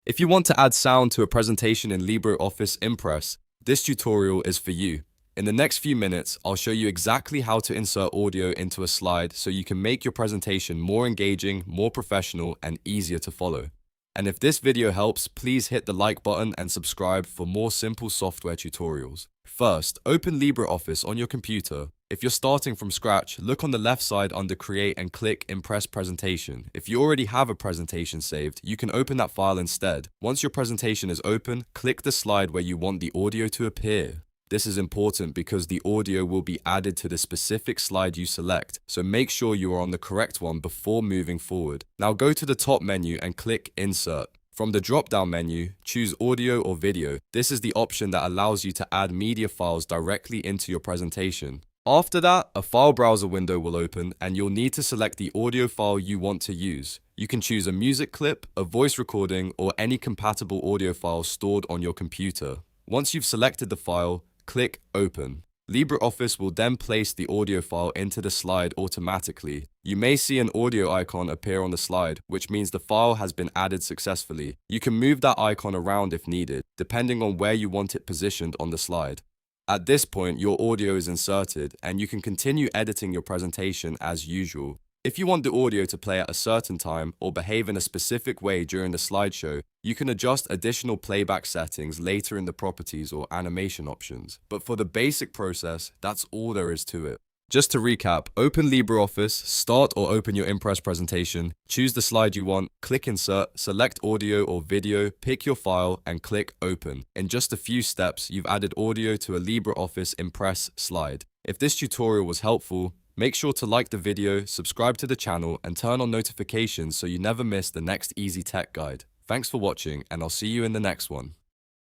If you want to add sound to a presentation in LibreOffice Impress, this tutorial is for you. In the next few minutes, I'll show you exactly how to insert audio into a slide so you can make your presentation more engaging, more professional, and easier to follow. And if this video helps, please hit the like button and subscribe for more simple software tutorials. First, open LibreOffice on your computer. If you're starting from scratch, look on the left side under Create and click Impress Presentation. If you already have a presentation saved, you can open that file instead. Once your presentation is open, click the slide where you want the audio to appear. This is important because the audio will be added to the specific slide you select, so make sure you are on the correct one before moving forward. Now go to the top menu and click Insert. From the drop-down menu, choose Audio or Video. This is the option that allows you to add media files directly into your presentation. After that, a file browser window will open and you'll need to select the audio file you want to use. You can choose a music clip, a voice recording, or any compatible audio file stored on your computer. Once you've selected the file, click Open. LibreOffice will then place the audio file into the slide automatically. You may see an audio icon appear on the slide, which means the file has been added successfully. You can move that icon around if needed, depending on where you want it positioned on the slide. At this point, your audio is inserted, and you can continue editing your presentation as usual. If you want the audio to play at a certain time or behave in a specific way during the slideshow, you can adjust additional playback settings later in the properties or animation options. But for the basic process, that's all there is to it. Just to recap, open LibreOffice, start or open your Impress presentation, choose the slide you want, click Insert, select audio or video, pick your file, and click Open. In just a few steps, you've added audio to a LibreOffice Impress slide. If this tutorial was helpful, make sure to like the video, subscribe to the channel, and turn on notifications so you never miss the next easy tech guide. Thanks for watching, and I'll see you in the next one.